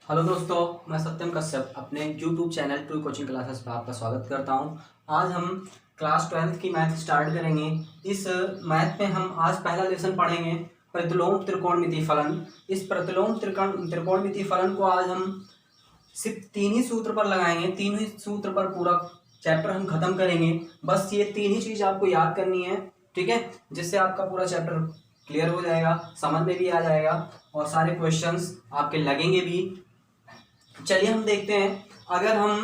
Hello दोस्तों, मैं सत्यम कश्यप अपने YouTube channel to coaching classes पर आपका स्वागत करता हूं। आज हम क्लास 12th की मैथ स्टार्ट करेंगे। इस मैथ में हम आज पहला लेसन पढ़ेंगे प्रतिलोम त्रिकोणमिति फलन। इस प्रतिलोम त्रिकोणमिति फलन को आज हम सिर्फ तीन ही सूत्र पर लगाएंगे। तीन ही सूत्र पर पूरा चैप्टर हम खत्म करेंगे। बस ये तीन ही चीज़ आपको याद करनी है, ठीक है, जिससे आपका पूरा चैप्टर क्लियर हो जाएगा, समझ में भी आ जाएगा और सारे क्वेश्चंस आपके लगेंगे भी। चलिए हम देखते हैं। अगर हम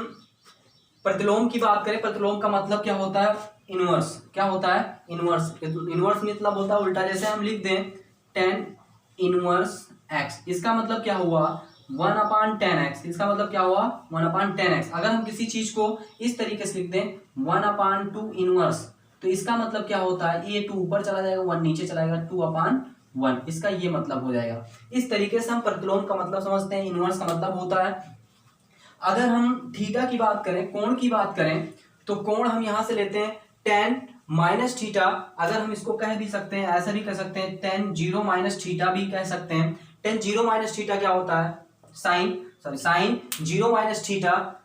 प्रतिलोम की बात करें, प्रतिलोम का मतलब क्या होता है? इनवर्स। क्या होता है? इनवर्स। इनवर्स मतलब होता है उल्टा। जैसे हम लिख दें टेन इनवर्स एक्स, इसका मतलब क्या हुआ? 1/10x। इसका मतलब क्या हुआ? 1/10x। अगर हम किसी चीज को इस तरीके से लिख दें 1/2 इनवर्स, तो इसका मतलब क्या होता है? ये 2 ऊपर चला जाएगा, 1 नीचे चला जाएगा, 2/1। इसका ये मतलब हो जाएगा। इस तरीके से हम प्रतिलोम का मतलब समझते हैं। इनवर्स का मतलब होता है, अगर हम थीटा की बात करें, कोण की बात करें, तो कोण हम यहां से लेते हैं टेन माइनस थीटा। अगर हम इसको कह भी सकते हैं, ऐसा भी कह सकते हैं, टेन जीरो माइनस थीटा भी कह सकते हैं। टेन जीरो माइनस थीटा क्या होता है? साइन जीरो माइनस थीटा,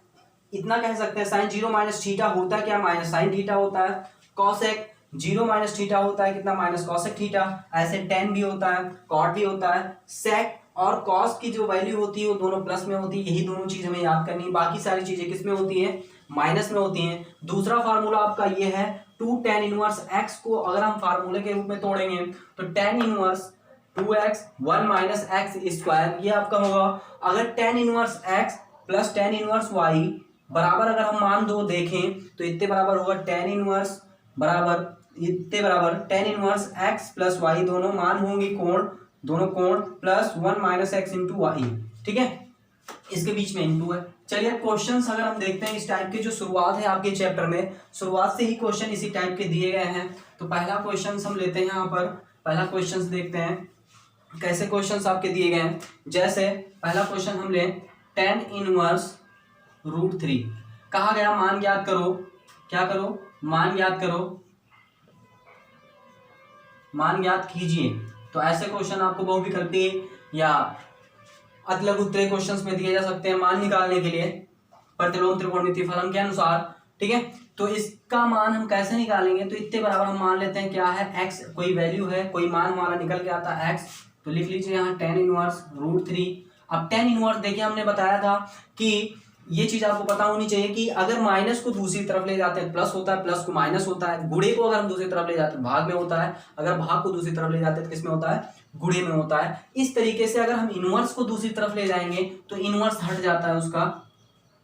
इतना कह सकते हैं। साइन जीरो माइनस थीटा होता है क्या? माइनस साइन थीटा होता है। कॉसेक जीरो माइनस थीटा होता है कितना? Minus cosec theta. ऐसे टेन भी होता है, कॉट भी होता है। सेक और कॉस की जो वैल्यू होती है वो दोनों प्लस में होती है। यही दोनों चीज हमें याद करनी है। बाकी सारी चीजें किस में होती है? माइनस में होती हैं। दूसरा फार्मूला आपका ये है, टू टेन इनवर्स एक्स को अगर हम फार्मूले के रूप में तोड़ेंगे तो tan inverse 2x 1 minus x square, ये आपका होगा। अगर tan inverse x plus tan inverse y बराबर, अगर हम मान दो देखें तो इतने बराबर होगा टेन इनवर्स बराबर, इतने बराबर tan inverse x plus y, दोनों मान होंगे कोण, दोनों कोण plus 1 minus x into y, ठीक है, इसके बीच में इंटू है। चलिए क्वेश्चंस अगर हम देखते हैं इस टाइप के, जो शुरुआत है आपके चैप्टर में, शुरुआत से ही क्वेश्चन इसी टाइप के दिए गए हैं। तो पहला क्वेश्चन हम लेते हैं। यहाँ पर पहला क्वेश्चन देखते हैं कैसे क्वेश्चंस आपके दिए गए हैं। जैसे पहला क्वेश्चन हम लें, टेन इनवर्स √3 कहा गया, मान ज्ञात करो। क्या करो? मान ज्ञात करो, मान ज्ञात कीजिए। तो ऐसे क्वेश्चन आपको बहुविकल्पी या अतलग उत्तरे क्वेश्चंस में दिए जा सकते हैं मान निकालने के लिए प्रतिलोम त्रिकोणमिति फलन के अनुसार, ठीक है। तो इसका मान हम कैसे निकालेंगे? तो इतने बराबर हम मान लेते हैं क्या है, एक्स, कोई वैल्यू है, कोई मान हमारा निकल के आता है एक्स, तो लिख लीजिए यहाँ टेन इनवर्स √3। अब टेन इनवर्स देखिए, हमने बताया था कि ये चीज आपको पता होनी चाहिए कि अगर माइनस को दूसरी तरफ ले जाते हैं प्लस होता है, प्लस को माइनस होता है। गुणे को अगर हम दूसरी तरफ ले जाते हैं भाग में होता है, अगर भाग को दूसरी तरफ ले जाते हैं तो किसमें होता है? गुणे में होता है। इस तरीके से अगर हम इनवर्स को दूसरी तरफ ले जाएंगे तो इनवर्स हट जाता है उसका,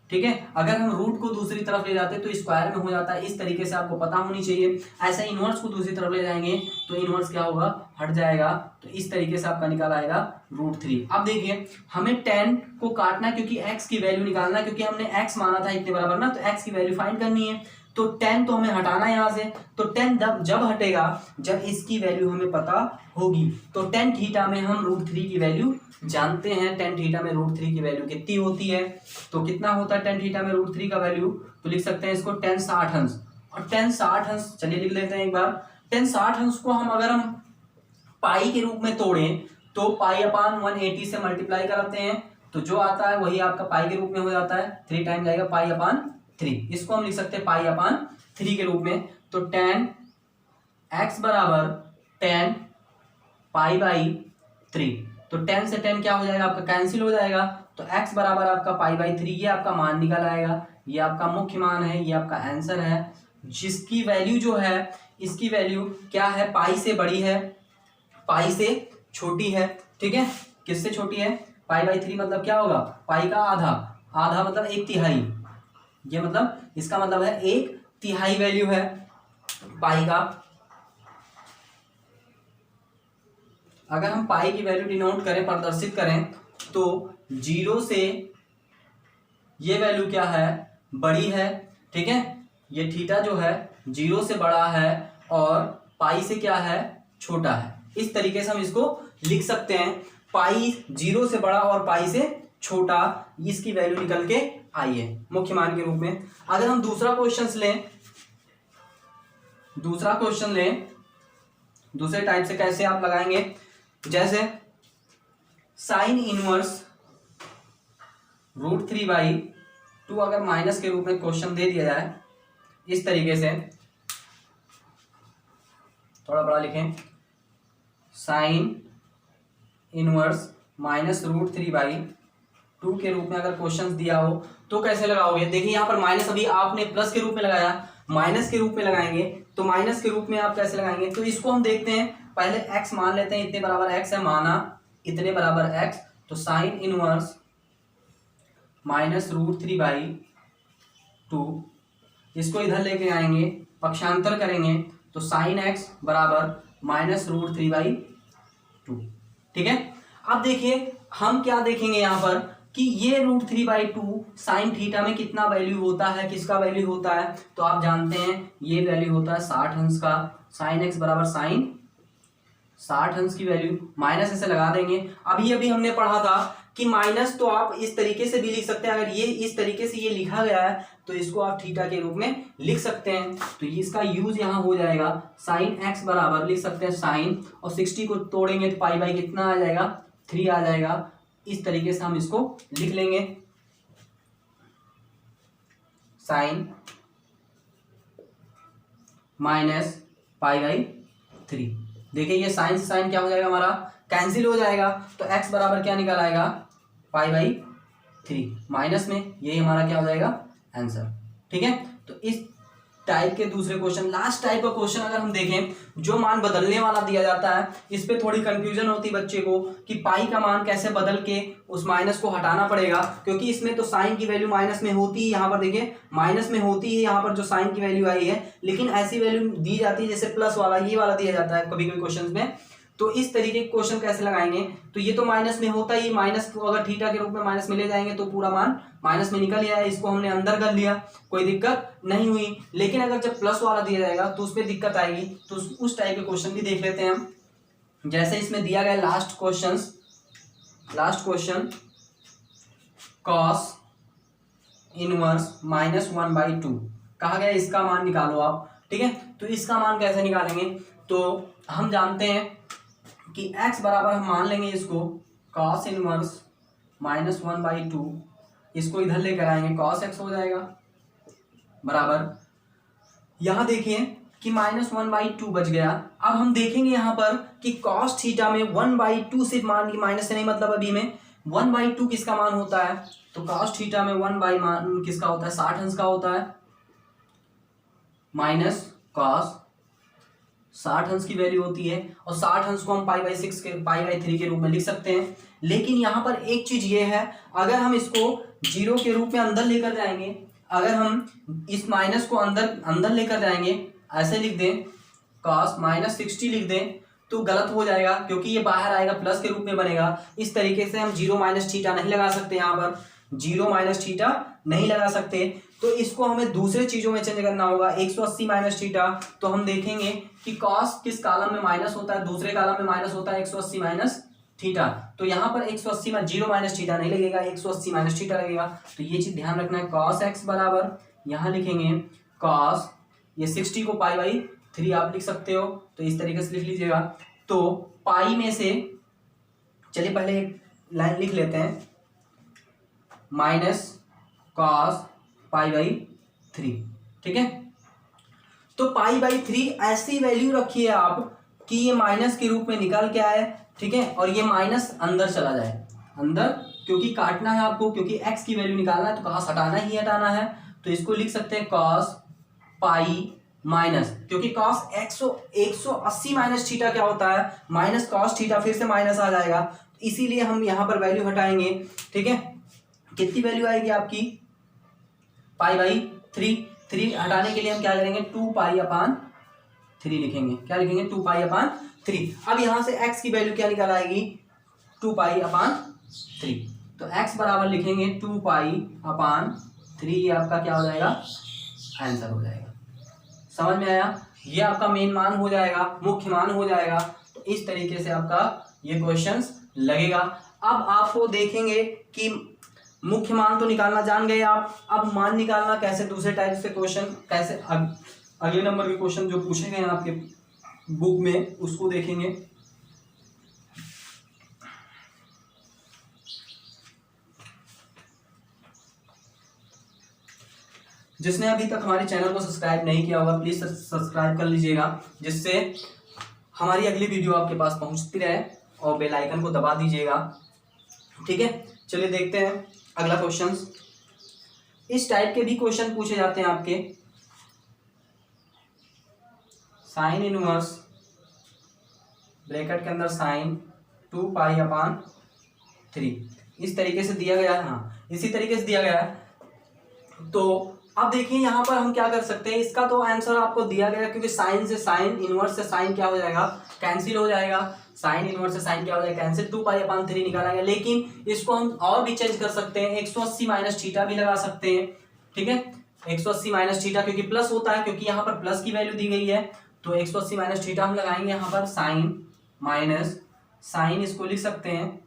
ठीक है। अगर हम रूट को दूसरी तरफ ले जाते हैं तो स्क्वायर में हो जाता है। इस तरीके से आपको पता होनी चाहिए। ऐसे इनवर्स को दूसरी तरफ ले जाएंगे तो इनवर्स क्या होगा? हट जाएगा। तो इस तरीके से आपका निकाल आएगा √3। अब देखिए हमें 10 को काटना है क्योंकि x की वैल्यू निकालना है, क्योंकि हमने x माना था इतने बराबर ना, तो x की वैल्यू फाइंड करनी है। तो 10 तो हमें हटाना है यहाँ से। तो 10 जब हटेगा जब इसकी वैल्यू हमें पता होगी। तो टेन थीटा में हम √3 की वैल्यू जानते हैं। टेन थीटा में √3 की वैल्यू कितनी होती है? तो कितना होता है टेन थीटा में √3 का वैल्यू? तो लिख सकते हैं इसको 10 60 अंश। और 10 60 अंश, चलिए लिख लेते हैं एक बार। 10 60 अंश को हम अगर हम पाई के रूप में तोड़ें तो पाई/180 से मल्टीप्लाई करते हैं तो जो आता है वही आपका पाई के रूप में हो जाता है। 3 टाइम जाएगा पाई/3। इसको हम लिख सकते हैं पाई/3 के रूप में। तो 10 x बराबर 10 पाई/3। तो 10 से 10 क्या हो जाएगा? आपका कैंसिल हो जाएगा। तो x बराबर आपका पाई/3, ये आपका मान निकल आएगा। ये आपका मुख्य मान है, ये आपका आंसर है, जिसकी वैल्यू जो है, इसकी वैल्यू क्या है? पाई से बड़ी है, पाई से छोटी है, ठीक है। किससे छोटी है? पाई/3 मतलब क्या होगा? पाई का आधा, आधा मतलब 1/3। ये मतलब इसका मतलब है 1/3 वैल्यू है पाई का। अगर हम पाई की वैल्यू डिनोट करें, प्रदर्शित करें, तो 0 से ये वैल्यू क्या है? बड़ी है, ठीक है। ये थीटा जो है 0 से बड़ा है और पाई से क्या है? छोटा है। इस तरीके से हम इसको लिख सकते हैं, पाई 0 से बड़ा और पाई से छोटा, इसकी वैल्यू निकल के आई है मुख्य मान के रूप में। अगर हम दूसरा क्वेश्चन लें, दूसरे टाइप से कैसे आप लगाएंगे? जैसे साइन इनवर्स √3/2 अगर माइनस के रूप में क्वेश्चन दे दिया जाए इस तरीके से, थोड़ा बड़ा लिखें, साइन इनवर्स -√3/2 के रूप में अगर क्वेश्चन दिया हो तो कैसे लगाओगे। देखिए यहाँ पर माइनस अभी आपने प्लस के रूप में लगाया, माइनस के रूप में लगाएंगे तो माइनस के रूप में आप कैसे लगाएंगे, तो इसको हम देखते हैं। पहले x मान लेते हैं, इतने बराबर x है, माना इतने बराबर x, तो साइन इनवर्स -√3/2 इसको इधर लेके आएंगे, पक्षांतर करेंगे तो साइन x बराबर -√3/2। ठीक है। अब देखिए हम क्या देखेंगे यहाँ पर कि ये √3/2 साइन थीटा में कितना वैल्यू होता है, किसका वैल्यू होता है, तो आप जानते हैं ये वैल्यू होता है 60 अंश का। साइन x बराबर साइन 60 अंश की वैल्यू, माइनस ऐसे लगा देंगे। अभी हमने पढ़ा था कि माइनस तो आप इस तरीके से भी लिख सकते हैं, अगर ये इस तरीके से ये लिखा गया है तो इसको आप थीटा के रूप में लिख सकते हैं। तो इसका यूज यहाँ हो जाएगा, साइन x बराबर लिख सकते हैं साइन, और 60 को तोड़ेंगे तो पाई बाई कितना आ जाएगा, 3 आ जाएगा। इस तरीके से हम इसको लिख लेंगे, साइन -π/3। देखिए ये साइन से साइन क्या हो जाएगा, हमारा कैंसिल हो जाएगा, तो x बराबर क्या निकल आएगा, π/3 माइनस में, यही हमारा क्या हो जाएगा आंसर। ठीक है। तो इस टाइप के दूसरे क्वेश्चन, लास्ट टाइप का क्वेश्चन अगर हम देखें, जो मान बदलने वाला दिया जाता है, इस पे थोड़ी कंफ्यूजन होती है बच्चे को कि पाई का मान कैसे बदल के उस माइनस को हटाना पड़ेगा, क्योंकि इसमें तो साइन की वैल्यू माइनस में होती है, यहाँ पर देखिए माइनस में होती है, यहाँ पर जो साइन की वैल्यू आई है, लेकिन ऐसी वैल्यू दी जाती है जैसे प्लस वाला ये वाला दिया जाता है कभी कभी क्वेश्चन में। तो इस तरीके के क्वेश्चन कैसे लगाएंगे, तो ये तो माइनस में होता ही, माइनस को अगर थीटा के रूप में माइनस में ले जाएंगे तो पूरा मान माइनस में निकल आया, इसको हमने अंदर कर लिया, कोई दिक्कत नहीं हुई। लेकिन अगर जब प्लस वाला दिया जाएगा तो उसमें दिक्कत आएगी, तो उस टाइप के क्वेश्चन भी देख लेते हैं हम। जैसे इसमें दिया गया लास्ट क्वेश्चन कॉस इनवर्स -1/2 कहा गया, इसका मान निकालो आप। ठीक है। तो इसका मान कैसे निकालेंगे, तो हम जानते हैं कि x बराबर हम मान लेंगे इसको cos इनवर्स -1/2, इसको इधर लेकर आएंगे cos x हो जाएगा बराबर, यहां देखिए कि -1/2 बच गया। अब हम देखेंगे यहाँ पर कि cos थीटा में 1/2 सिर्फ मान की माइनस से नहीं मतलब, अभी में 1/2 किसका मान होता है, तो cos थीटा में 1 बाई मान किसका होता है, 60 अंश का होता है, माइनस cos 60 अंश की वैल्यू होती है, और 60 अंश को हम π/6 के π/3 के रूप में लिख सकते हैं। लेकिन यहाँ पर एक चीज ये है, अगर हम इसको 0 के रूप में अंदर लेकर जाएंगे, अगर हम इस माइनस को अंदर लेकर जाएंगे, ऐसे लिख दें cos -60 लिख दें तो गलत हो जाएगा, क्योंकि ये बाहर आएगा प्लस के रूप में बनेगा। इस तरीके से हम 0 - थीटा नहीं लगा सकते, यहाँ पर 0 - थीटा नहीं लगा सकते, तो इसको हमें दूसरे चीजों में चेंज करना होगा। 180 - थीटा, तो हम देखेंगे कि cos किस कालम में माइनस होता है, दूसरे कालम में माइनस होता है 180 - थीटा, तो यहाँ पर 180 में 0 - थीटा नहीं लगेगा, 180 - थीटा लगेगा। तो ये चीज ध्यान रखना है, cos x बराबर यहाँ लिखेंगे cos, ये 60 को π/3 आप लिख सकते हो, तो इस तरीके से लिख लीजिएगा। तो पाई में से चलिए पहले एक लाइन लिख लेते हैं, -cos π/3। ठीक है। तो π/3 ऐसी वैल्यू रखिए आप कि ये माइनस के रूप में निकल के आए। ठीक है। और ये माइनस अंदर चला जाए, अंदर, क्योंकि काटना है आपको, क्योंकि x की वैल्यू निकालना है तो कहाँ हटाना ही हटाना है। तो इसको लिख सकते हैं cos पाई माइनस, क्योंकि cos 180 - थीटा क्या होता है, माइनस cos थीटा, फिर से माइनस आ जाएगा, इसीलिए हम यहाँ पर वैल्यू हटाएंगे। ठीक है। कितनी वैल्यू आएगी आपकी, π/3। 3 हटाने के लिए हम क्या करेंगे, 2π/3 लिखेंगे, क्या लिखेंगे, 2π/3। अब यहां से x की वैल्यू क्या निकल आएगी, 2π/3, तो x बराबर लिखेंगे 2π/3, ये आपका क्या हो जाएगा, आंसर हो जाएगा। समझ में आया, ये आपका मेन मान हो जाएगा, मुख्य मान हो जाएगा। तो इस तरीके से आपका ये क्वेश्चंस लगेगा। अब आपको देखेंगे कि मुख्य मान तो निकालना जान गए आप, अब मान निकालना कैसे, दूसरे टाइप से क्वेश्चन कैसे, अगले नंबर के क्वेश्चन जो पूछे गए हैं आपके बुक में उसको देखेंगे। जिसने अभी तक हमारे चैनल को सब्सक्राइब नहीं किया होगा प्लीज़ सब्सक्राइब कर लीजिएगा, जिससे हमारी अगली वीडियो आपके पास पहुंचती रहे, और बेल आइकन को दबा दीजिएगा। ठीक है, चलिए देखते हैं अगला क्वेश्चन। इस टाइप के भी क्वेश्चन पूछे जाते हैं आपके। साइन इनवर्स ब्रैकेट के अंदर साइन 2π/3 इस तरीके से दिया गया है। हाँ, इसी तरीके से दिया गया है। तो अब देखिए यहाँ पर हम क्या कर सकते हैं, इसका तो आंसर आपको दिया गया, क्योंकि साइन से साइन, इनवर्स से साइन क्या हो जाएगा, कैंसिल हो जाएगा। साइन इनवर्स से साइन क्या हो जाएगा, कैंसिल, 2π/3 निकाला गया। लेकिन इसको हम और भी चेंज कर सकते हैं, 180 माइनस थीटा भी लगा सकते हैं। ठीक है, 180 माइनस थीटा, क्योंकि प्लस होता है, क्योंकि यहाँ पर प्लस की वैल्यू दी गई है, तो 180 माइनस थीटा हम लगाएंगे यहाँ पर। साइन माइनस साइन, इसको लिख सकते हैं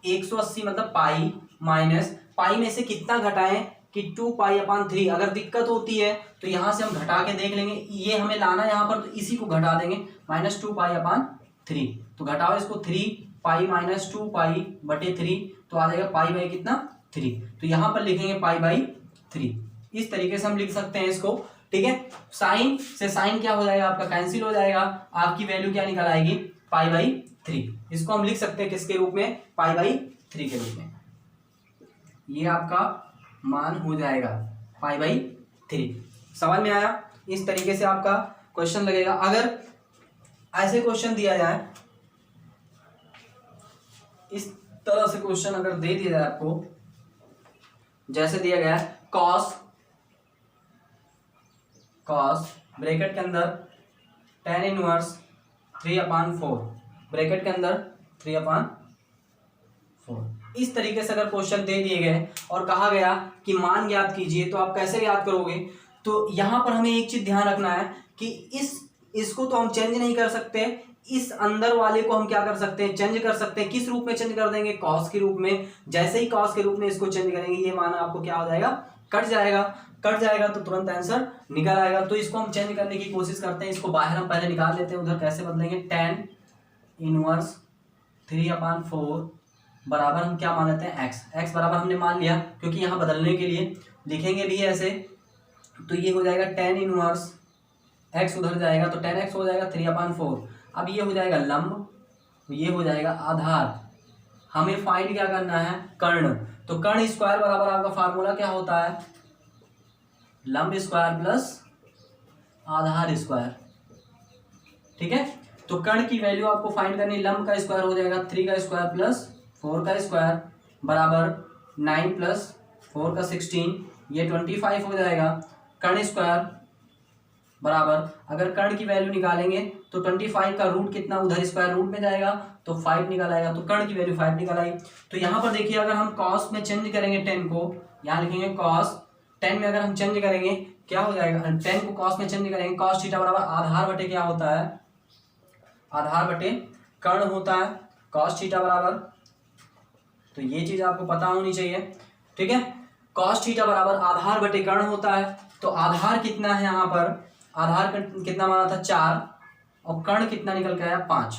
180 मतलब पाई, माइनस पाई में से कितना घटाएं कि 2π/3। अगर दिक्कत होती है तो यहाँ से हम घटा के देख लेंगे, ये हमें लाना यहाँ पर, तो इसी को घटा देंगे, -2π/3। तो घटाओ इसको, 3π माइनस 2π/3, तो आ जाएगा पाई बाई कितना, 3। तो यहाँ पर लिखेंगे π/3। इस तरीके से हम लिख सकते हैं इसको। ठीक है, साइन से साइन क्या हो जाएगा आपका, कैंसिल हो जाएगा, आपकी वैल्यू क्या निकल आएगी, π/3। इसको हम लिख सकते हैं किसके रूप में, π/3 के रूप में। ये आपका मान हो जाएगा π/3। समझ में आया? इस तरीके से आपका क्वेश्चन लगेगा। अगर ऐसे क्वेश्चन दिया जाए, इस तरह से क्वेश्चन अगर दे दिया जाए आपको, जैसे दिया गया है कॉस ब्रैकेट के अंदर tan इनवर्स 3/4 ब्रैकेट के अंदर 3/4, इस तरीके से अगर क्वेश्चन दे दिए गए और कहा गया कि मान ज्ञात कीजिए, तो आप कैसे ज्ञात करोगे। तो यहाँ पर हमें एक चीज ध्यान रखना है कि इसको तो हम चेंज नहीं कर सकते, इस अंदर वाले को हम क्या कर सकते हैं, चेंज कर सकते हैं। किस रूप में चेंज कर देंगे, कॉस के रूप में। जैसे ही कॉस के रूप में इसको चेंज करेंगे, ये मान आपको क्या हो जाएगा, कट जाएगा, तो तुरंत आंसर निकल आएगा। तो इसको हम चेंज करने की कोशिश करते हैं, इसको बाहर हम पहले निकाल लेते हैं। उधर कैसे बदलेंगे, tan इनवर्स 3/4 बराबर हम क्या मान लेते हैं, x बराबर हमने मान लिया, क्योंकि यहाँ बदलने के लिए लिखेंगे भी ऐसे। तो ये हो जाएगा tan इनवर्स x, उधर जाएगा तो tan x हो जाएगा 3/4। अब ये हो जाएगा लंब, ये हो जाएगा आधार। हमें फाइंड क्या करना है, कर्ण। तो कर्ण स्क्वायर बराबर आपका फार्मूला क्या होता है, लंब स्क्वायर प्लस आधार स्क्वायर। ठीक है, तो कर्ण की वैल्यू आपको फाइंड करनी, लंब का स्क्वायर हो जाएगा 3 का स्क्वायर प्लस 4 का स्क्वायर बराबर 9 प्लस 4 का 16, ये 25 हो जाएगा। कर्ण स्क्वायर बराबर, अगर कर्ण की वैल्यू निकालेंगे तो 25 का रूट कितना, उधर स्क्वायर रूट में जाएगा तो 5 निकल आएगा, तो कर्ण की वैल्यू 5 निकल आई। तो यहाँ पर देखिए, अगर हम कॉस में चेंज करेंगे 10 को, यहाँ लिखेंगे कॉस 10 में अगर हम चेंज करेंगे क्या हो जाएगा, 10 को कॉस में चेंज करेंगे, कॉस थीटा बराबर आधार बटे क्या होता है, आधार बटे कर्ण होता है, कॉस थीटा बराबर। तो ये चीज आपको पता होनी चाहिए। ठीक है, कॉस थीटा बराबर आधार बटे कर्ण होता है। तो आधार कितना है यहाँ पर, आधार कितना माना था 4, और कर्ण कितना निकल के आया 5।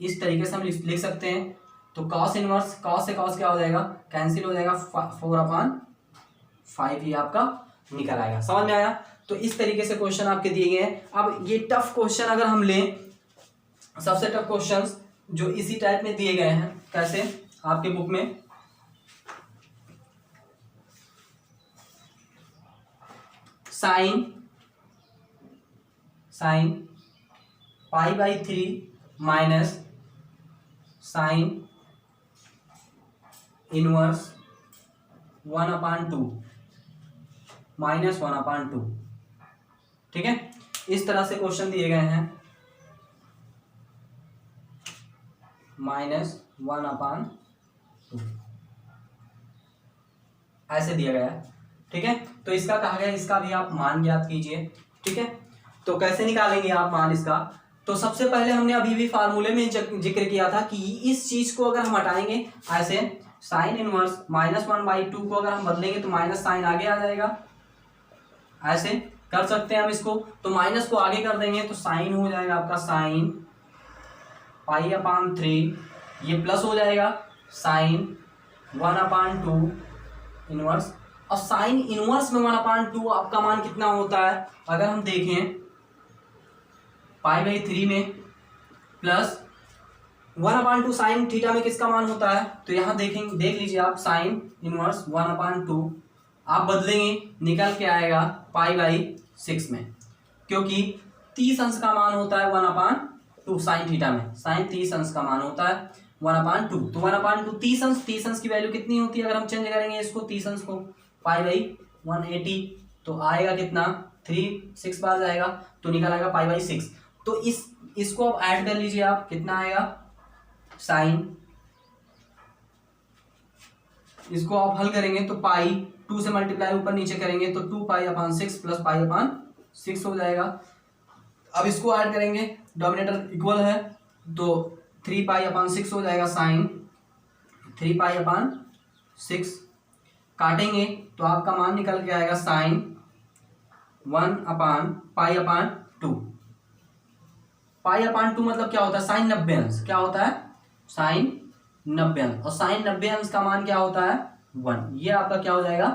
इस तरीके से हम लिख सकते हैं। तो कॉस इनवर्स, कॉस से कॉस क्या हो जाएगा, कैंसिल हो जाएगा, 4/5 ही आपका निकल आएगा। समझ में आया? तो इस तरीके से क्वेश्चन आपके दिए गए हैं। अब ये टफ क्वेश्चन अगर हम लें, सबसे टफ क्वेश्चंस जो इसी टाइप में दिए गए हैं, कैसे आपके बुक में, sine π/3 minus sine inverse 1/2 minus 1/2। ठीक है, इस तरह से क्वेश्चन दिए गए हैं, -1/2 ऐसे दिया गया है। ठीक है, तो इसका कहा गया, इसका भी आप मान ज्ञात कीजिए। ठीक है, तो कैसे निकालेंगे आप मान इसका। तो सबसे पहले हमने अभी भी फार्मूले में जिक्र किया था कि इस चीज को अगर हम हटाएंगे ऐसे, साइन इनवर्स -1/2 को अगर हम बदलेंगे तो माइनस साइन आगे आ जाएगा, ऐसे कर सकते हैं हम इसको। तो माइनस को आगे कर देंगे तो साइन हो जाएगा आपका साइन π/3, ये प्लस हो जाएगा साइन 1/2 इनवर्स। और साइन इनवर्स में 1/2 आपका मान कितना होता है, अगर हम देखें π/3 में प्लस 1/2 साइन थीटा में किसका मान होता है, तो यहाँ देखेंगे, देख लीजिए आप, साइन इनवर्स 1/2 आप बदलेंगे निकल के आएगा π/6 में, क्योंकि 30 अंश का मान होता है 1/2 साइन थीटा में, साइन 30 अंश का मान होता है 1/2, तो 1/2 30 अंश की वैल्यू कितनी होती है, अगर हम चेंज करेंगे इसको 30 अंश को π/180 तो आएगा कितना 3 बार जाएगा तो निकल आएगा π/6। तो इसको अब ऐड कर लीजिए आप, कितना आएगा साइन, इसको आप हल करेंगे तो पाई 2 से मल्टीप्लाई ऊपर नीचे करेंगे तो 2π/6 प्लस π/6 हो जाएगा। अब इसको ऐड करेंगे, डोमिनेटर इक्वल है तो 3π/6 हो जाएगा साइन 3π/6, काटेंगे तो आपका मान निकल के आएगा साइन 1/π/2। π/2 मतलब क्या होता है, साइन 90 अंश, क्या होता है साइन 90 अंश, और साइन 90 अंश का मान क्या होता है 1। ये आपका क्या हो जाएगा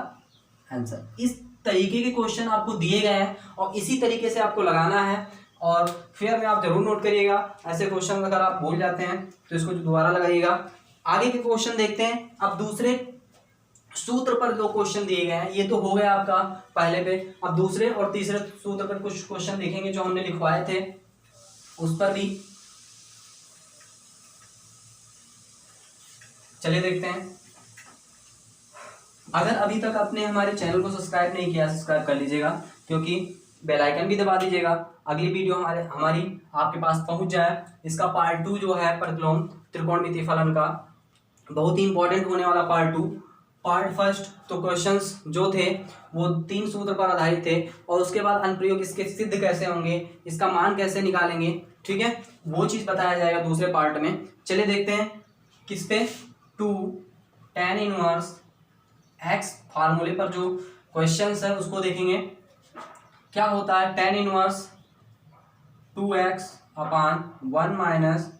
आंसर। इस तरीके के क्वेश्चन आपको दिए गए हैं और इसी तरीके से आपको लगाना है, और फिर में आप जरूर नोट करिएगा, ऐसे क्वेश्चन अगर आप भूल जाते हैं तो इसको दोबारा लगाइएगा। आगे के क्वेश्चन देखते हैं। अब दूसरे सूत्र पर 2 क्वेश्चन दिए गए हैं, ये तो हो गया आपका पहले पे। अब दूसरे और तीसरे सूत्र पर कुछ क्वेश्चन देखेंगे जो हमने लिखवाए थे, उस पर भी चलिए देखते हैं। अगर अभी तक आपने हमारे चैनल को सब्सक्राइब नहीं किया, सब्सक्राइब कर लीजिएगा, क्योंकि बेल आइकन भी दबा दीजिएगा, अगली वीडियो हमारी आपके पास पहुंच जाए। इसका पार्ट 2 जो है प्रतिलोम त्रिकोणमितीय फलन का, बहुत ही इंपॉर्टेंट होने वाला पार्ट 2। पार्ट फर्स्ट तो क्वेश्चंस जो थे वो 3 सूत्र पर आधारित थे, और उसके बाद अनुप्रयोग इसके सिद्ध कैसे होंगे, इसका मान कैसे निकालेंगे, ठीक है, वो चीज़ बताया जाएगा दूसरे पार्ट में। चलिए देखते हैं किस पे, 2 tan इनवर्स x फार्मूले पर जो क्वेश्चंस है उसको देखेंगे। क्या होता है tan inverse 2x/1 minus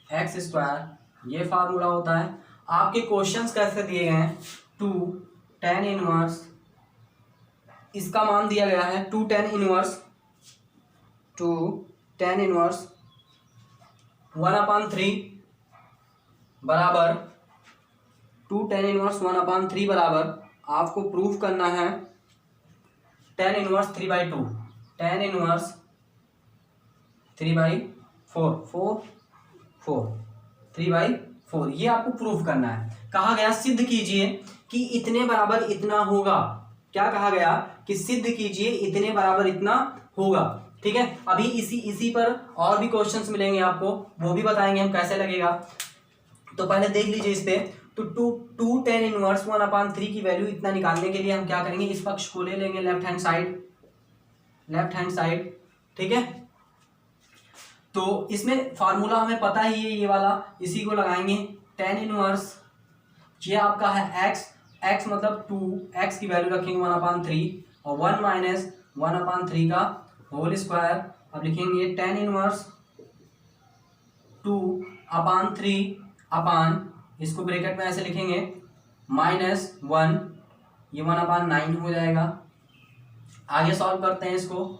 x², ये फार्मूला होता है। आपके क्वेश्चंस कैसे दिए गए हैं, 2 tan इनवर्स, इसका मान दिया गया है 2 tan इनवर्स 1/3 बराबर 2 tan इनवर्स 1/3 बराबर, आपको प्रूफ करना है tan इनवर्स 3/2, tan इनवर्स 3/4, ये आपको प्रूफ करना है। कहा गया सिद्ध कीजिए कि इतने बराबर इतना होगा। क्या कहा गया कि सिद्ध कीजिए इतने बराबर इतना होगा, ठीक है। अभी इसी पर और भी क्वेश्चंस मिलेंगे आपको, वो भी बताएंगे हम कैसे लगेगा। तो पहले देख लीजिए इस पे, तो 2 tan इनवर्स 1/3 की वैल्यू इतना निकालने के लिए हम क्या करेंगे, इस पक्ष को ले लेंगे लेफ्ट हैंड साइड, ठीक है। तो इसमें फार्मूला हमें पता ही है ये वाला, इसी को लगाएंगे। tan इनवर्स ये आपका है x मतलब 2, x की वैल्यू रखेंगे 1/3 और 1 माइनस 1/3 का होल स्क्वायर। अब लिखेंगे tan इनवर्स 2/3 अपान, इसको ब्रैकेट में ऐसे लिखेंगे -1, ये 1/9 हो जाएगा। आगे सॉल्व करते हैं इसको,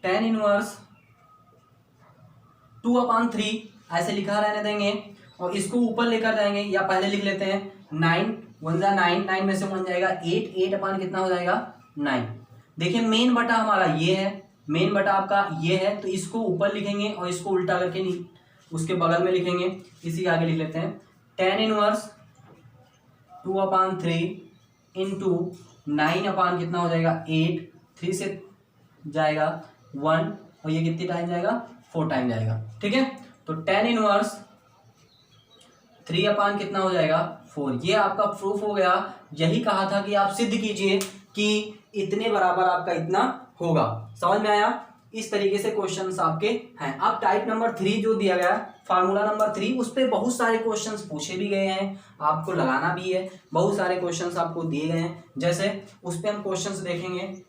tan इनवर्स 2/3 ऐसे लिखा रहने देंगे और इसको ऊपर लेकर जाएंगे, या पहले लिख लेते हैं 9 1 जा 9, 9 में से 1 जाएगा 8 अपान कितना हो जाएगा 9। देखिए मेन बटा हमारा ये है, मेन बटा आपका ये है, तो इसको ऊपर लिखेंगे और इसको उल्टा करके नहीं उसके बगल में लिखेंगे। इसी आगे लिख लेते हैं tan इनवर्स 2/3 इंटू 9 अपान कितना हो जाएगा 8, 3 से जाएगा 1 और ये कितनी टाइम जाएगा 4 टाइम जाएगा, ठीक है। तो tan इनवर्स 3 अपान कितना हो जाएगा 4, ये आपका प्रूफ हो गया। यही कहा था कि आप सिद्ध कीजिए कि इतने बराबर आपका इतना होगा। समझ में आया? इस तरीके से क्वेश्चंस आपके हैं। अब टाइप नंबर 3 जो दिया गया फार्मूला नंबर 3, उस पर बहुत सारे क्वेश्चंस पूछे भी गए हैं, आपको लगाना भी है। बहुत सारे क्वेश्चंस आपको दिए गए हैं, जैसे उस पर हम क्वेश्चंस देखेंगे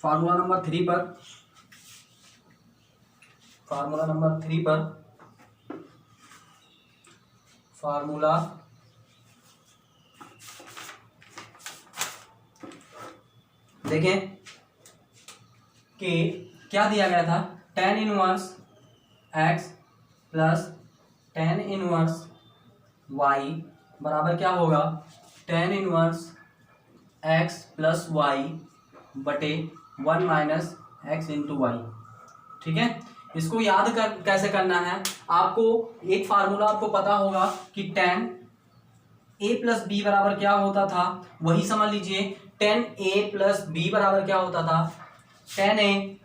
फार्मूला नंबर 3 पर। फार्मूला नंबर 3 पर फार्मूला देखें कि क्या दिया गया था, tan inverse x plus tan inverse y बराबर क्या होगा, tan inverse x plus y बटे 1 माइनस एक्स इंटू वाई। ठीक है, इसको याद कैसे करना है, आपको एक फार्मूला आपको पता होगा कि tan a प्लस बी बराबर क्या होता था, वही समझ लीजिए। tan a प्लस बी बराबर क्या होता था, tan a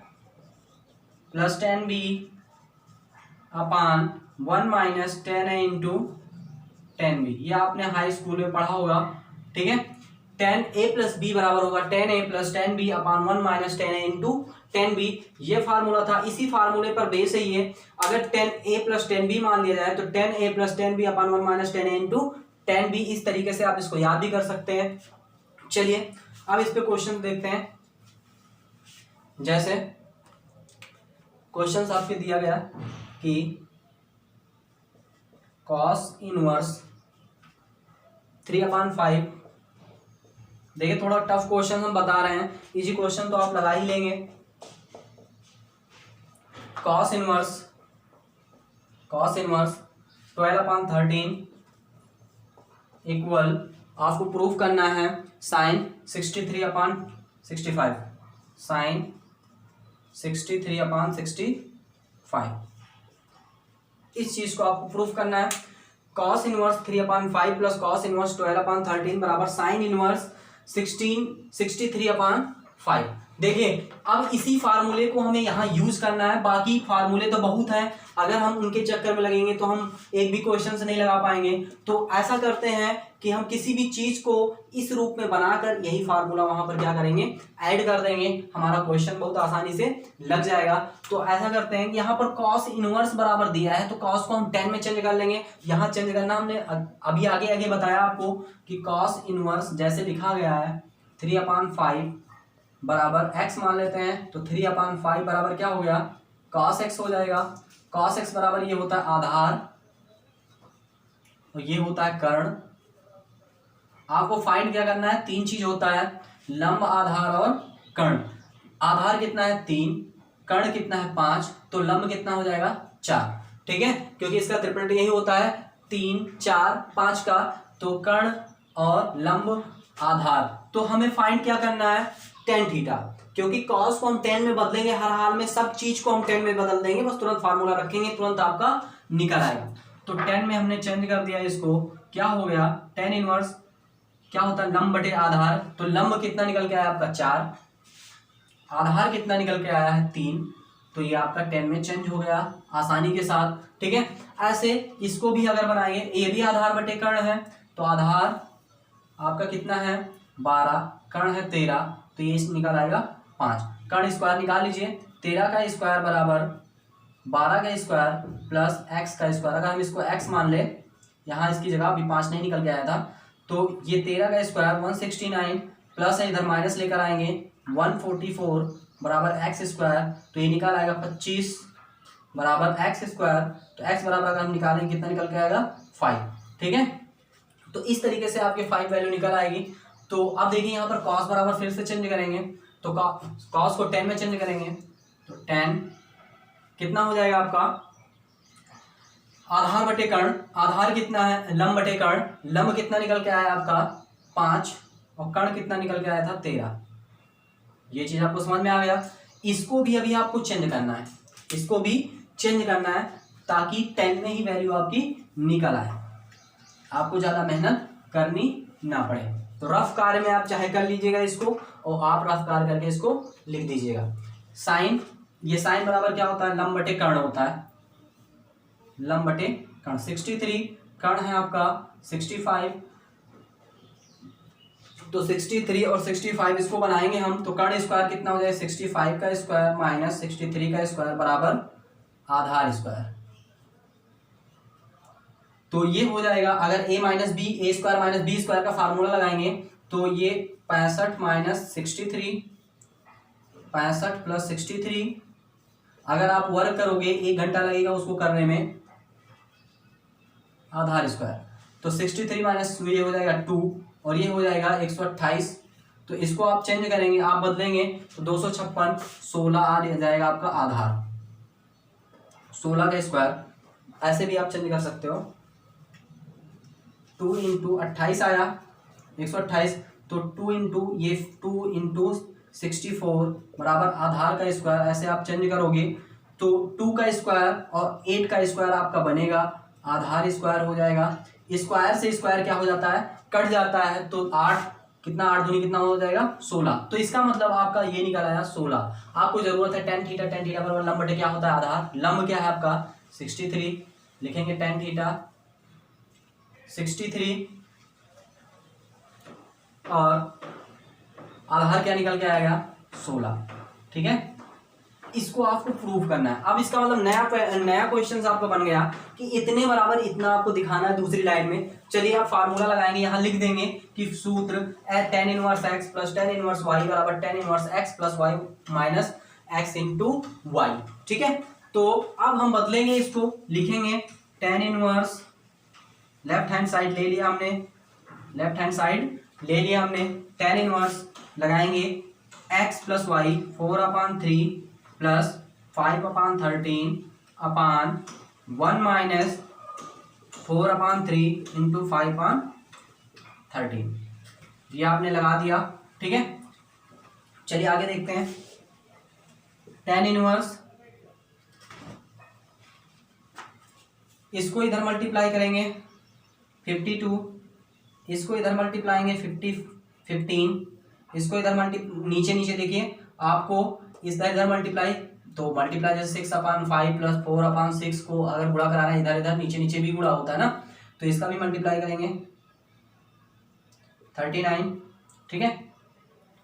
plus tan b upon 1 minus tan a into tan b। ये आपने हाई स्कूल में पढ़ा होगा। ठीक है, tan a प्लस बी बराबर होगा tan a plus tan b upon 1 minus tan a into tan b। ये फार्मूला था, इसी फार्मूले पर बेस है ये। अगर tan a plus tan b मान लिया जाए तो tan a plus tan b upon 1 minus tan a into tan b। इस तरीके से आप इसको याद भी कर सकते हैं। चलिए अब इस पे क्वेश्चन देखते हैं। जैसे क्वेश्चन आपके दिया गया कि cos इनवर्स 3/5। देखिए थोड़ा टफ क्वेश्चन हम बता रहे हैं, इजी क्वेश्चन तो आप लगा ही लेंगे। cos इनवर्स 12/13 इक्वल, आपको प्रूफ करना है sin 63/65, sin 63/65। इस चीज को आपको प्रूफ करना है। cos inverse 3/5 plus cos inverse 12/13 बराबर sin इनवर्स 63/5। देखिए अब इसी फार्मूले को हमें यहाँ यूज करना है, बाकी फार्मूले तो बहुत हैं, अगर हम उनके चक्कर में लगेंगे तो हम एक भी क्वेश्चन से नहीं लगा पाएंगे। तो ऐसा करते हैं कि हम किसी भी चीज को इस रूप में बनाकर यही फार्मूला वहां पर क्या करेंगे, ऐड कर देंगे, हमारा क्वेश्चन बहुत आसानी से लग जाएगा। तो ऐसा करते हैं कि यहाँ पर cos इनवर्स बराबर दिया है तो cos को हम tan में चेंज कर लेंगे। यहाँ चेंज करना हमने अभी आगे आगे बताया आपको कि cos इनवर्स जैसे लिखा गया है 3/5 बराबर x मान लेते हैं, तो 3/5 बराबर क्या हो गया, cos x हो जाएगा। cos x बराबर ये होता है आधार और ये होता है कर्ण। आपको फाइंड क्या करना है, तीन चीज होता है, लंब, आधार और कर्ण। आधार कितना है 3, कर्ण कितना है 5, तो लंब कितना हो जाएगा 4। ठीक है, क्योंकि इसका त्रिपल यही होता है 3, 4, 5 का, तो कर्ण और लंब आधार। तो हमें फाइंड क्या करना है, tan थीटा, क्योंकि cos को हम tan में बदलेंगे हर हाल में, सब चीज को हम tan में बदल देंगे, बस तुरंत फार्मूला रखेंगे, तुरंत आपका निकल आएगा। तो tan में हमने चेंज कर दिया इसको, क्या हो गया, tan इनवर्स क्या होता है, लंब बटे आधार। तो लंब कितना निकल के आया आपका 4, आधार कितना निकल के आया है 3, तो ये आपका tan में चेंज हो गया आसानी के साथ। ठीक है, ऐसे इसको भी अगर बनाएंगे, ये भी आधार बटे कर्ण है, तो आधार आपका कितना है 12, कर्ण है 13, तो ये निकल आएगा 5। कर्ण स्क्वायर निकाल लीजिए, 13 का स्क्वायर बराबर 12 का स्क्वायर प्लस x का स्क्वायर। अगर हम इसको x मान ले, यहाँ इसकी जगह अभी 5 नहीं निकल के आया था, तो ये 13 का स्क्वायर 169 प्लस है, इधर माइनस लेकर आएंगे 144 बराबर x स्क्वायर, तो ये निकल आएगा 25 बराबर x स्क्वायर। तो x बराबर अगर हम निकालेंगे कितना निकल के आएगा 5। ठीक है, तो इस तरीके से आपके 5 वैल्यू निकल आएगी। तो अब देखिए यहाँ पर cos बराबर फिर से चेंज करेंगे, तो cos को tan में चेंज करेंगे, तो tan कितना हो जाएगा आपका, आधार बटे कर्ण, आधार कितना है लंब बटे कर्ण, लंब कितना निकल के आया आपका 5 और कर्ण कितना निकल के आया था 13। ये चीज आपको समझ में आ गया। इसको भी अभी आपको चेंज करना है, इसको भी चेंज करना है ताकि tan में ही वैल्यू आपकी निकल आए, आपको ज्यादा मेहनत करनी ना पड़े। तो रफ कार्य में आप चाहे कर लीजिएगा इसको, और आप रफ कार्य करके इसको लिख दीजिएगा। साइन, ये साइन बराबर क्या होता है, लंब बटे कर्ण होता है, लंब बटे कर्ण। 63 कर्ण है आपका 65, तो 63 और 65 इसको बनाएंगे हम, तो कर्ण स्क्वायर कितना हो जाएगा 65 का स्क्वायर माइनस 63 का स्क्वायर बराबर आधार स्क्वायर। तो ये हो जाएगा, अगर a minus b, a square minus b square का फार्मूला लगाएंगे तो ये 65 माइनस 63, 65 प्लस 63, अगर आप वर्क करोगे 1 घंटा लगेगा उसको करने में, आधार स्क्वायर। तो 63 माइनस ये हो जाएगा 2 और ये हो जाएगा 128 तो इसको आप चेंज करेंगे, आप बदलेंगे तो 256 16 आ जाएगा आपका आधार, 16 का स्क्वायर। ऐसे भी आप चेंज कर सकते हो। 2 इंटू 28 आया 128, तो 2 इंटू ये 2 इंटू 64 बराबर आधार का स्क्वायर। ऐसे आप चेंज करोगे तो 2 का स्क्वायर और 8 का स्क्वायर आपका बनेगा, आधार स्क्वायर हो जाएगा। स्क्वायर से स्क्वायर क्या हो जाता है, कट जाता है, तो 8 कितना, 8 दूनी कितना हो जाएगा 16। तो इसका मतलब आपका ये निकल आया 16। आपको जरूरत है टेन थीटा, टेन थीटा बराबर लंब बटे क्या होता है आधार, लंब क्या है आपका 63, लिखेंगे टेन थीटा 63 और आधार क्या निकल के आएगा 16। ठीक है, इसको आपको प्रूव करना है। अब इसका मतलब नया क्वेश्चन आपका बन गया कि इतने बराबर इतना आपको दिखाना है दूसरी लाइन में। चलिए आप फार्मूला लगाएंगे, यहाँ लिख देंगे कि सूत्र tan inverse x plus tan inverse y बराबर tan inverse x plus y minus x into y. ठीक है, तो अब हम बदलेंगे इसको, लिखेंगे tan inverse, left hand side ले लिया हमने, लेफ्ट हैंड साइड ले लिया हमने, tan इनवर्स लगाएंगे x प्लस वाई 4/3 प्लस 5/13 अपान 1 माइनस 4/3 इंटू 5/13। ये आपने लगा दिया। ठीक है, चलिए आगे देखते हैं। tan इनवर्स, इसको इधर मल्टीप्लाई करेंगे 52, इसको इधर मल्टीप्लाएंगे 15, इसको इधर नीचे नीचे देखिए आपको इधर मल्टीप्लाई, तो मल्टीप्लाई जैसे 6/5 प्लस 4/6 को अगर गुणा कराना है इधर इधर नीचे नीचे भी गुणा होता है ना, तो इसका भी मल्टीप्लाई करेंगे 39। ठीक है,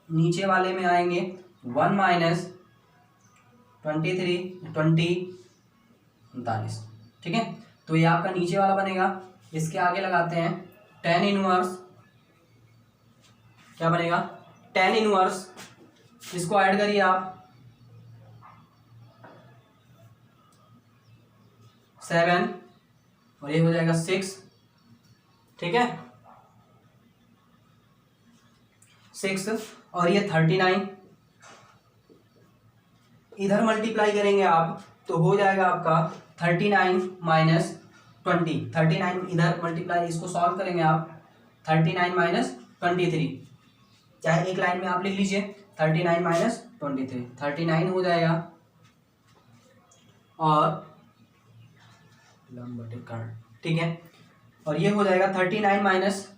नीचे वाले में आएंगे 1 माइनस 39। ठीक है, तो ये आपका नीचे वाला बनेगा। इसके आगे लगाते हैं tan इनवर्स, क्या बनेगा tan इनवर्स, इसको ऐड करिए आप 7 और ये हो जाएगा 6। ठीक है, 6 और ये 39, इधर मल्टीप्लाई करेंगे आप तो हो जाएगा आपका 39 माइनस 20, 39 इधर मल्टीप्लाई, इसको सॉल्व करेंगे आप 39 माइनस 23, चाहे एक लाइन में आप लिख लीजिए 39 माइनस 23, 39 हो जाएगा और ठीक है, और ये हो जाएगा 39 माइनस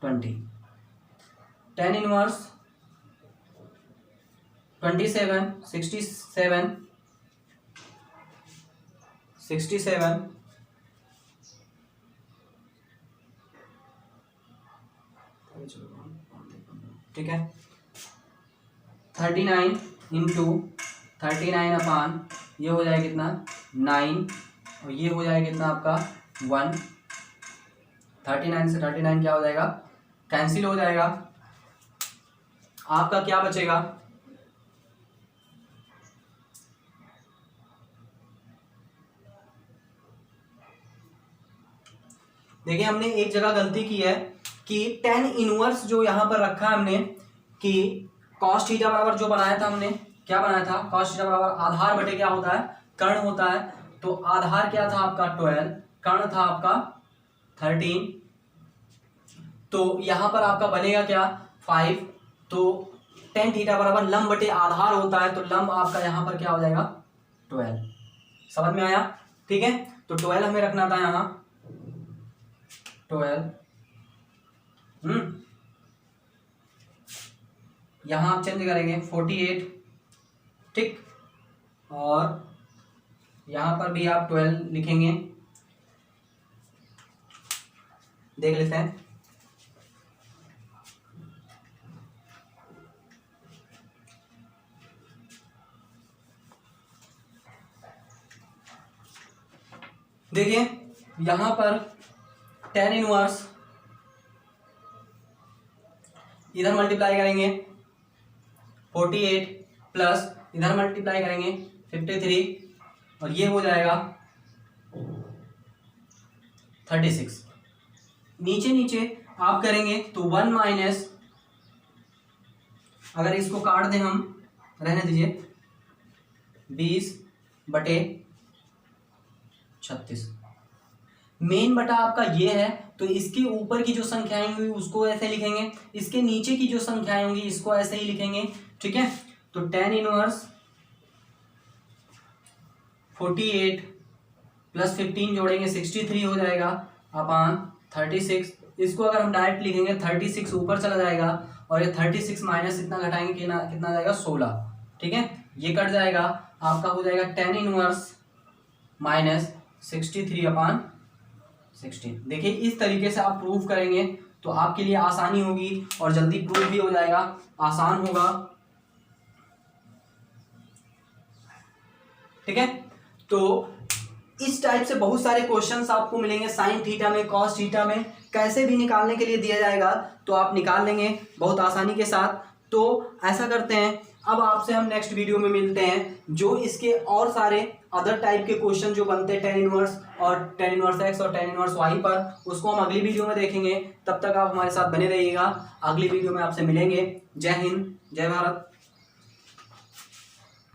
20, tan इनवर्स 27 67 ठीक है, 39 इंटू 39 अपान ये हो जाएगा कितना 9 और ये हो जाएगा कितना आपका 1। 39 से 39 क्या हो जाएगा, कैंसिल हो जाएगा। आपका क्या बचेगा, देखिए हमने एक जगह गलती की है कि tan इनवर्स जो यहां पर रखा है हमने कि cos थीटा बराबर जो बनाया था हमने, क्या बनाया था, cos थीटा बराबर आधार बटे क्या होता है, कर्ण होता है। तो आधार क्या था आपका 12, कर्ण था आपका 13, तो यहां पर आपका बनेगा क्या 5। तो tan थीटा बराबर लंब बटे आधार होता है, तो लंब आपका यहां पर क्या हो जाएगा 12। समझ में आया। ठीक है, तो 12 हमें रखना था यहां 12। यहां आप चेंज करेंगे 48। ठीक, और यहां पर भी आप 12 लिखेंगे, देख लेते हैं। देखिए यहां पर tan इनवर्स इधर मल्टीप्लाई करेंगे 48 प्लस इधर मल्टीप्लाई करेंगे 53 और ये हो जाएगा 36। नीचे नीचे आप करेंगे तो 1 माइनस अगर इसको काट दें हम, रहने दीजिए, 20/36 मेन बटा आपका ये है, तो इसके ऊपर की जो संख्याएं होंगी उसको ऐसे लिखेंगे, इसके नीचे की जो संख्याएं होंगी इसको ऐसे ही लिखेंगे, ठीक है। तो tan इनवर्स 48 प्लस 15 जोड़ेंगे 63 हो जाएगा अपान 36। इसको अगर हम डायरेक्ट लिखेंगे 36 ऊपर चला जाएगा और ये 36 माइनस इतना घटाएंगे कितना जाएगा 16, ठीक है। ये कट जाएगा, आपका हो जाएगा tan इनवर्स माइनस 63/16। देखिए इस तरीके से आप प्रूव करेंगे तो आपके लिए आसानी होगी और जल्दी प्रूव भी हो जाएगा, आसान होगा, ठीक है। तो इस टाइप से बहुत सारे क्वेश्चंस आपको मिलेंगे साइन थीटा में, कॉस थीटा में, कैसे भी निकालने के लिए दिया जाएगा तो आप निकाल लेंगे बहुत आसानी के साथ। तो ऐसा करते हैं, अब आपसे हम नेक्स्ट वीडियो में मिलते हैं, जो इसके और सारे अदर टाइप के क्वेश्चन जो बनते हैं tan इनवर्स और tan इनवर्स x और tan इनवर्स y पर, उसको हम अगली वीडियो में देखेंगे। तब तक आप हमारे साथ बने रहिएगा, अगली वीडियो में आपसे मिलेंगे। जय हिंद, जय भारत।